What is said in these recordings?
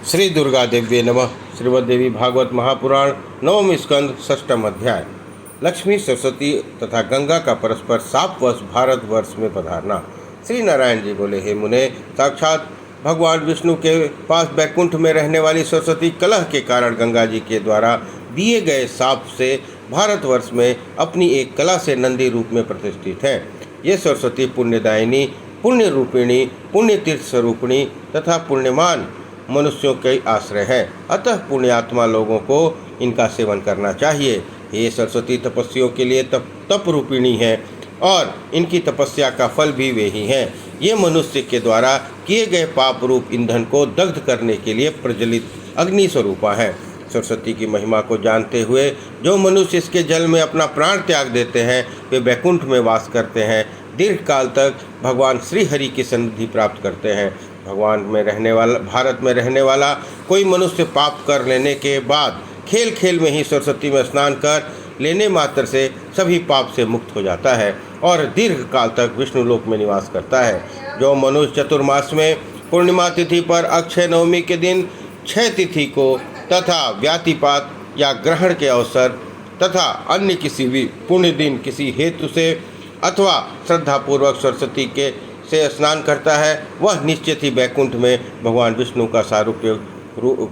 श्री दुर्गा देव्ये नमः। श्रीमद्देवी भागवत महापुराण नवम स्कंद षष्ठम अध्याय। लक्ष्मी सरस्वती तथा गंगा का परस्पर सापवश भारतवर्ष में पधारना। श्री नारायण जी बोले, हे मुने, साक्षात भगवान विष्णु के पास बैकुंठ में रहने वाली सरस्वती कलह के कारण गंगा जी के द्वारा दिए गए साप से भारतवर्ष में अपनी एक कला से नंदी रूप में प्रतिष्ठित है। ये सरस्वती पुण्यदायिनी, पुण्य रूपिणी, पुण्य तीर्थ स्वरूपिणी तथा पुण्यमान मनुष्यों के आश्रय है। अतः पुण्यात्मा लोगों को इनका सेवन करना चाहिए। ये सरस्वती तपस्वियों के लिए तप रूपिणी है और इनकी तपस्या का फल भी वे ही हैं। ये मनुष्य के द्वारा किए गए पाप रूप ईंधन को दग्ध करने के लिए प्रज्वलित अग्नि स्वरूपा है। सरस्वती की महिमा को जानते हुए जो मनुष्य इसके जल में अपना प्राण त्याग देते हैं, वे बैकुंठ में वास करते हैं, दीर्घ काल तक भगवान श्री हरि की सन्निधि प्राप्त करते हैं। भारत में रहने वाला कोई मनुष्य पाप कर लेने के बाद खेल खेल में ही सरस्वती में स्नान कर लेने मात्र से सभी पाप से मुक्त हो जाता है और दीर्घ काल तक विष्णु लोक में निवास करता है। जो मनुष्य चतुर्मास में पूर्णिमा तिथि पर अक्षय नवमी के दिन क्षय तिथि को तथा व्यातिपात या ग्रहण के अवसर तथा अन्य किसी भी पुण्य दिन किसी हेतु से अथवा श्रद्धापूर्वक सरस्वती के से स्नान करता है, वह निश्चित ही बैकुंठ में भगवान विष्णु का सारूप्य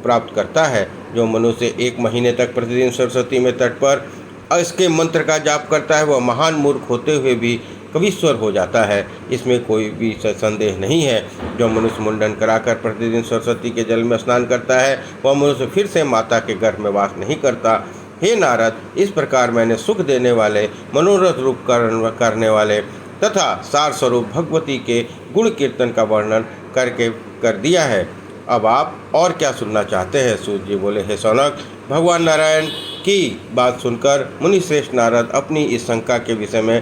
प्राप्त करता है। जो मनुष्य 1 महीने तक प्रतिदिन सरस्वती में तट पर इसके मंत्र का जाप करता है, वह महान मूर्ख होते हुए भी कवीश्वर हो जाता है। इसमें कोई भी संदेह नहीं है। जो मनुष्य मुंडन कराकर प्रतिदिन सरस्वती के जल में स्नान करता है, वह मनुष्य फिर से माता के गर्भ में वास नहीं करता। हे नारद, इस प्रकार मैंने सुख देने वाले, मनोरथ रूप करने वाले तथा सार स्वरूप भगवती के गुण कीर्तन का वर्णन कर दिया है। अब आप और क्या सुनना चाहते हैं? सूत जी बोले, हे सौनक, भगवान नारायण की बात सुनकर मुनिश्रेष्ठ नारद अपनी इस शंका के विषय में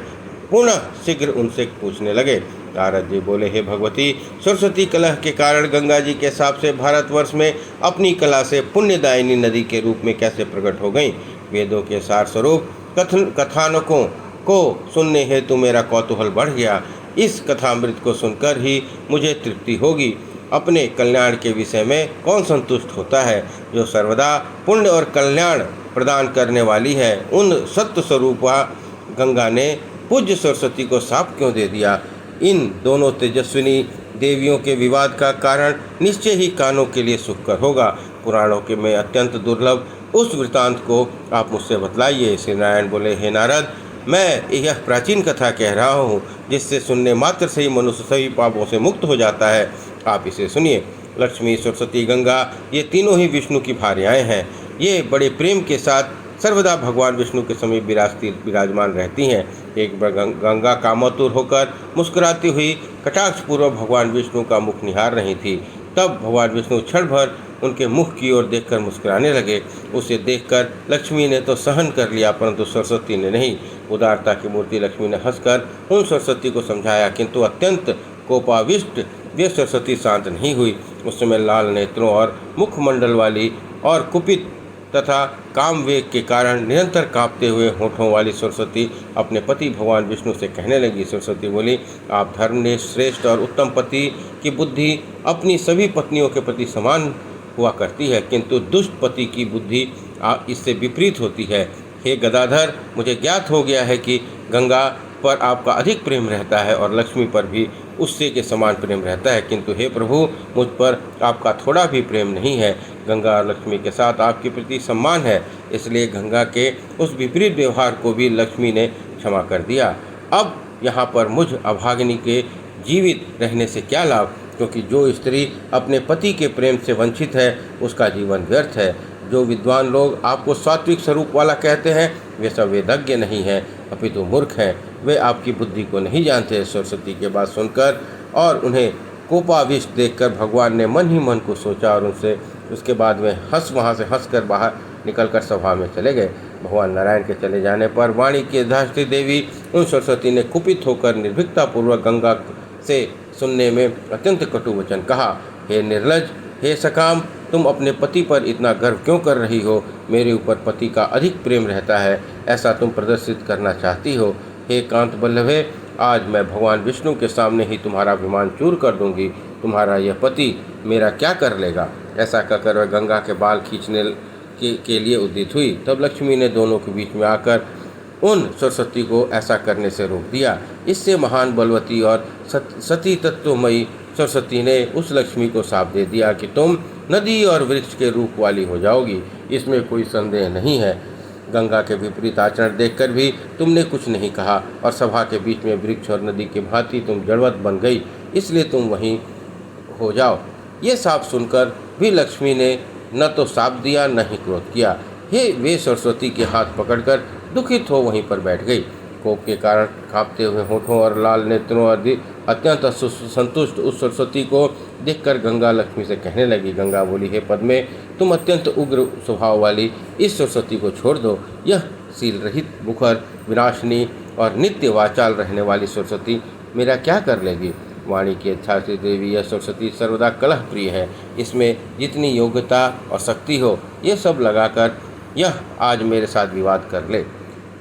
पुनः शीघ्र उनसे पूछने लगे। नारद जी बोले, हे भगवती, सरस्वती कलह के कारण गंगा जी के साप से भारतवर्ष में अपनी कला से पुण्यदायिनी नदी के रूप में कैसे प्रकट हो गई? वेदों के सार स्वरूप कथानकों को सुनने हेतु मेरा कौतूहल बढ़ गया। इस कथामृत को सुनकर ही मुझे तृप्ति होगी। अपने कल्याण के विषय में कौन संतुष्ट होता है? जो सर्वदा पुण्य और कल्याण प्रदान करने वाली है, उन सत्य स्वरूपा गंगा ने पूज्य सरस्वती को शाप क्यों दे दिया? इन दोनों तेजस्विनी देवियों के विवाद का कारण निश्चय ही कानों के लिए सुखकर होगा। पुराणों के में अत्यंत दुर्लभ उस वृतांत को आप मुझसे बतलाइए। श्री नारायण बोले, हे नारद, मैं यह प्राचीन कथा कह रहा हूँ जिससे सुनने मात्र से ही मनुष्य सभी पापों से मुक्त हो जाता है। आप इसे सुनिए। लक्ष्मी, सरस्वती, गंगा, ये तीनों ही विष्णु की भार्याएं हैं। ये बड़े प्रेम के साथ सर्वदा भगवान विष्णु के समीप विराजमान रहती हैं। एक बार गंगा कामातुर होकर मुस्कुराती हुई कटाक्षपूर्वक भगवान विष्णु का मुख निहार रही थी। तब भगवान विष्णु क्षण भर उनके मुख की ओर देखकर मुस्कुराने लगे। उसे देखकर लक्ष्मी ने तो सहन कर लिया, परंतु सरस्वती ने नहीं। उदारता की मूर्ति लक्ष्मी ने हंसकर उन सरस्वती को समझाया, किंतु अत्यंत कोपाविष्ट वे सरस्वती शांत नहीं हुई। उस समय लाल नेत्रों और मुखमंडल वाली और कुपित तथा कामवेग के कारण निरंतर कांपते हुए होठों वाली सरस्वती अपने पति भगवान विष्णु से कहने लगी। सरस्वती बोली, आप धर्मनिष्ठ, श्रेष्ठ और उत्तम पति की बुद्धि अपनी सभी पत्नियों के प्रति समान हुआ करती है, किंतु दुष्ट पति की बुद्धि इससे विपरीत होती है। हे गदाधर, मुझे ज्ञात हो गया है कि गंगा पर आपका अधिक प्रेम रहता है और लक्ष्मी पर भी उससे के समान प्रेम रहता है, किंतु हे प्रभु, मुझ पर आपका थोड़ा भी प्रेम नहीं है। गंगा और लक्ष्मी के साथ आपके प्रति सम्मान है, इसलिए गंगा के उस विपरीत व्यवहार को भी लक्ष्मी ने क्षमा कर दिया। अब यहाँ पर मुझ अभागिनी के जीवित रहने से क्या लाभ, क्योंकि जो स्त्री अपने पति के प्रेम से वंचित है उसका जीवन व्यर्थ है। जो विद्वान लोग आपको सात्विक स्वरूप वाला कहते हैं, वे सब वेदज्ञ नहीं हैं, अपितु मूर्ख हैं। वे आपकी बुद्धि को नहीं जानते। सरस्वती के बात सुनकर और उन्हें कोपाविष्ट देखकर भगवान ने मन ही मन को सोचा और उसके बाद में वहाँ से हंसकर बाहर निकलकर सभा में चले गए। भगवान नारायण के चले जाने पर वाणी की धात्री देवी उन सरस्वती ने कुपित होकर निर्भीकतापूर्वक गंगा से सुनने में अत्यंत कटु वचन कहा। हे निर्लज, हे सकाम, तुम अपने पति पर इतना गर्व क्यों कर रही हो? मेरे ऊपर पति का अधिक प्रेम रहता है, ऐसा तुम प्रदर्शित करना चाहती हो। हे कांत बल्लभे, आज मैं भगवान विष्णु के सामने ही तुम्हारा अभिमान चूर कर दूंगी। तुम्हारा यह पति मेरा क्या कर लेगा? ऐसा कहकर वह गंगा के बाल खींचने के लिए उद्यत हुई। तब लक्ष्मी ने दोनों के बीच में आकर उन सरस्वती को ऐसा करने से रोक दिया। इससे महान बलवती और सती तत्वमयी सरस्वती ने उस लक्ष्मी को शाप दे दिया कि तुम नदी और वृक्ष के रूप वाली हो जाओगी। इसमें कोई संदेह नहीं है। गंगा के विपरीत आचरण देखकर भी तुमने कुछ नहीं कहा और सभा के बीच में वृक्ष और नदी की भांति तुम जड़वत बन गई, इसलिए तुम वहीं हो जाओ। ये शाप सुनकर भी लक्ष्मी ने न तो शाप दिया न ही क्रोध किया। वे सरस्वती के हाथ पकड़कर दुखित हो वहीं पर बैठ गई। कोप के कारण कांपते हुए होठों और लाल नेत्रों और अत्यंत संतुष्ट उस सरस्वती को देखकर गंगा लक्ष्मी से कहने लगी। गंगा बोली, हे पद्मे, तुम अत्यंत उग्र स्वभाव वाली इस सरस्वती को छोड़ दो। यह शील रहित, मुखर, विनाशिनी और नित्य वाचाल रहने वाली सरस्वती मेरा क्या कर लेगी? वाणी की अच्छासी देवी यह सरस्वती सर्वदा कलह प्रिय है। इसमें जितनी योग्यता और शक्ति हो ये सब लगाकर यह आज मेरे साथ विवाद कर ले।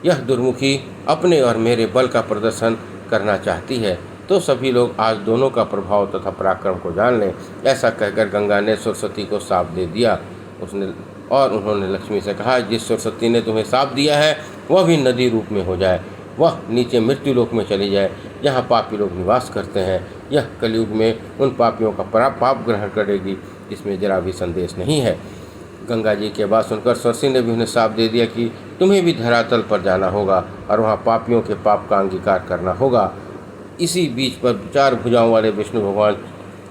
यह दुर्मुखी अपने और मेरे बल का प्रदर्शन करना चाहती है, तो सभी लोग आज दोनों का प्रभाव तथा पराक्रम को जान लें। ऐसा कहकर गंगा ने सरस्वती को शाप दे दिया। उन्होंने लक्ष्मी से कहा, जिस सरस्वती ने तुम्हें शाप दिया है वह भी नदी रूप में हो जाए, वह नीचे मृत्युलोक में चली जाए जहाँ पापी लोग निवास करते हैं। यह कलयुग में उन पापियों का पाप ग्रहण करेगी, इसमें जरा भी संदेश नहीं है। गंगा जी के बात सुनकर सरसी ने भी उन्हें शाप दे दिया कि तुम्हें भी धरातल पर जाना होगा और वहाँ पापियों के पाप का अंगीकार करना होगा। इसी बीच पर 4 भुजाओं वाले विष्णु भगवान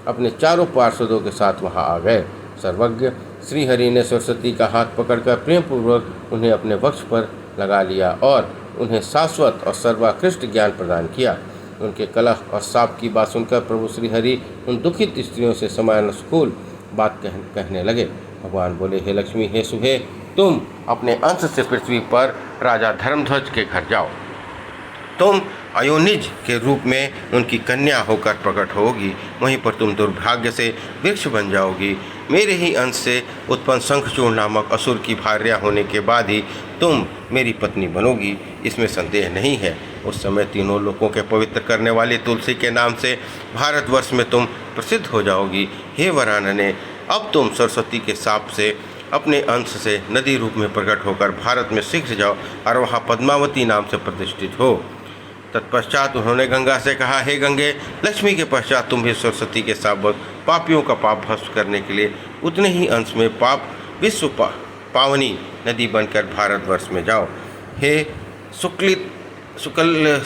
अपने चारों पार्षदों के साथ वहाँ आ गए। सर्वज्ञ श्रीहरि ने सरस्वती का हाथ पकड़कर प्रेमपूर्वक उन्हें अपने वक्ष पर लगा लिया और उन्हें शाश्वत और सर्वोत्कृष्ट ज्ञान प्रदान किया। उनके कलह और शाप की बात सुनकर प्रभु श्रीहरि उन दुखित स्त्रियों से समानुकूल बात कहने लगे। भगवान बोले, हे लक्ष्मी, हे सुभे, तुम अपने अंश से पृथ्वी पर राजा धर्मध्वज के घर जाओ। तुम अयोनिज के रूप में उनकी कन्या होकर प्रकट होगी। वहीं पर तुम दुर्भाग्य से वृक्ष बन जाओगी। मेरे ही अंश से उत्पन्न शंखचूड़ नामक असुर की भार्या होने के बाद ही तुम मेरी पत्नी बनोगी, इसमें संदेह नहीं है। उस समय तीनों लोकों के पवित्र करने वाली तुलसी के नाम से भारतवर्ष में तुम प्रसिद्ध हो जाओगी। हे वरानने, अब तुम सरस्वती के शाप से अपने अंश से नदी रूप में प्रकट होकर भारत में शीघ्र जाओ और वहाँ पद्मावती नाम से प्रतिष्ठित हो। तत्पश्चात उन्होंने गंगा से कहा, हे गंगे, लक्ष्मी के पश्चात तुम भी सरस्वती के शापवश पापियों का पाप भस्म करने के लिए उतने ही अंश में पाप विश्व पावनी नदी बनकर भारतवर्ष में जाओ। हे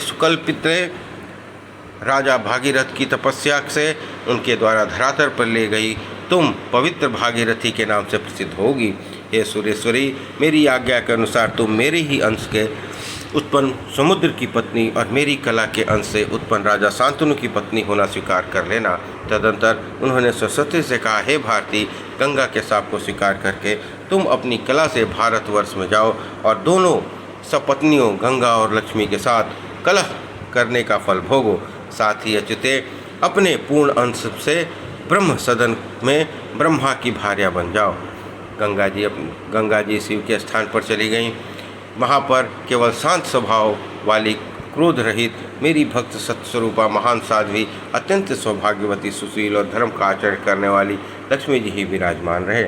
सुकल्पित्रे, राजा भागीरथ की तपस्या से उनके द्वारा धरातल पर ले गई तुम पवित्र भागीरथी के नाम से प्रसिद्ध होगी। हे सुरेश्वरी, मेरी आज्ञा के अनुसार तुम मेरे ही अंश के उत्पन्न समुद्र की पत्नी और मेरी कला के अंश से उत्पन्न राजा शांतनु की पत्नी होना स्वीकार कर लेना। तदंतर उन्होंने सरस्वती से कहा, हे भारती, गंगा के शाप को स्वीकार करके तुम अपनी कला से भारतवर्ष में जाओ और दोनों सपत्नियों गंगा और लक्ष्मी के साथ कलह करने का फल भोगो। साथ ही अच्युते, अपने पूर्ण अंश से ब्रह्म सदन में ब्रह्मा की भार्या बन जाओ। गंगा जी शिव के स्थान पर चली गईं। वहाँ पर केवल शांत स्वभाव वाली, क्रोध रहित, मेरी भक्त सत्स्वरूपा महान साध्वी, अत्यंत सौभाग्यवती, सुशील और धर्म का आचरण करने वाली लक्ष्मी जी ही विराजमान रहे,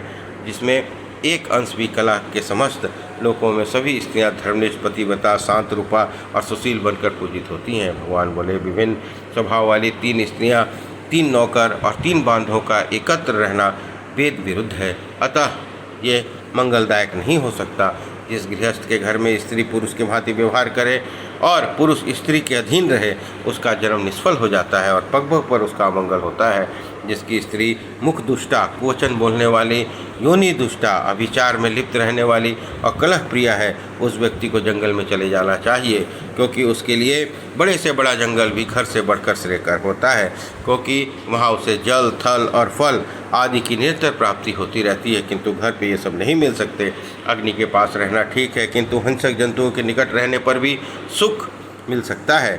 जिसमें एक अंश भी कला के समस्त लोकों में सभी स्त्रियां धर्मनिष्ठ, पतिव्रता, शांत रूपा और सुशील बनकर पूजित होती हैं। भगवान बोले, विभिन्न स्वभाव वाली 3 स्त्रियां, 3 नौकर और 3 बांधों का एकत्र रहना वेद विरुद्ध है, अतः ये मंगलदायक नहीं हो सकता। जिस गृहस्थ के घर में स्त्री पुरुष के भांति व्यवहार करे और पुरुष स्त्री के अधीन रहे, उसका जन्म निष्फल हो जाता है और पग पग पर उसका अमंगल होता है। जिसकी स्त्री मुख दुष्टा, कुवचन बोलने वाली, योनि दुष्टा, अभिचार में लिप्त रहने वाली और कलह प्रिया है, उस व्यक्ति को जंगल में चले जाना चाहिए, क्योंकि उसके लिए बड़े से बड़ा जंगल भी घर से बढ़कर श्रेयकर होता है, क्योंकि वहाँ उसे जल, थल और फल आदि की निरंतर प्राप्ति होती रहती है, किंतु घर पे ये सब नहीं मिल सकते। अग्नि के पास रहना ठीक है, किंतु हिंसक जंतुओं के निकट रहने पर भी सुख मिल सकता है,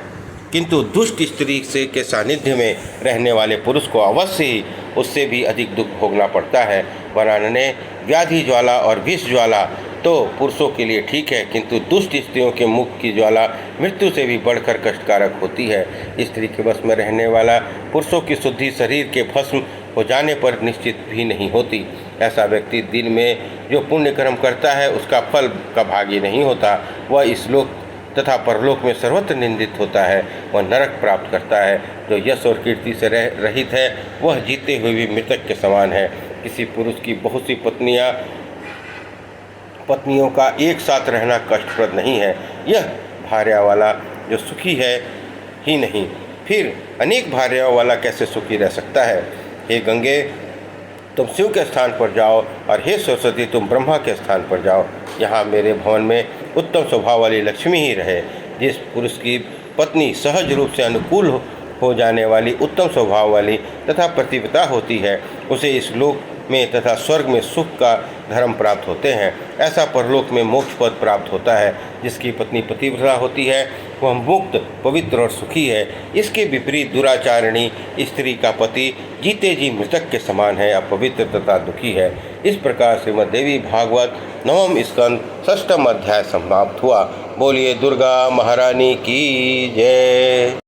किंतु दुष्ट स्त्री से के सानिध्य में रहने वाले पुरुष को अवश्य ही उससे भी अधिक दुख भोगना पड़ता है। वरानने, व्याधि ज्वाला और विष ज्वाला तो पुरुषों के लिए ठीक है, किंतु दुष्ट स्त्रियों के मुख की ज्वाला मृत्यु से भी बढ़कर कष्टकारक होती है। स्त्री के वश में रहने वाला पुरुषों की शुद्धि शरीर के भस्म हो जाने पर निश्चित भी नहीं होती। ऐसा व्यक्ति दिन में जो पुण्य कर्म करता है उसका फल का भागी नहीं होता। वह इस लोक तथा परलोक में सर्वत्र निंदित होता है। वह नरक प्राप्त करता है। जो यश और कीर्ति से रहित है वह जीते हुए भी मृतक के समान है। किसी पुरुष की बहुत सी पत्नियों का एक साथ रहना कष्टप्रद नहीं है। यह भार्या वाला जो सुखी है ही नहीं, फिर अनेक भार्याओं वाला कैसे सुखी रह सकता है। हे गंगे, तुम शिव के स्थान पर जाओ, और हे सरस्वती, तुम ब्रह्मा के स्थान पर जाओ। यहाँ मेरे भवन में उत्तम स्वभाव वाली लक्ष्मी ही रहे। जिस पुरुष की पत्नी सहज रूप से अनुकूल हो जाने वाली, उत्तम स्वभाव वाली तथा पतिव्रता होती है, उसे इस लोक में तथा स्वर्ग में सुख का धर्म प्राप्त होते हैं। ऐसा परलोक में मोक्ष पद प्राप्त होता है। जिसकी पत्नी पतिव्रता होती है वह मुक्त, पवित्र और सुखी है। इसके विपरीत दुराचारिणी स्त्री का पति जीते जी मृतक के समान है, अपवित्र तथा दुखी है। इस प्रकार श्रीमद् देवी भागवत 9वां स्कंद 6वां अध्याय समाप्त हुआ। बोलिए दुर्गा महारानी की जय।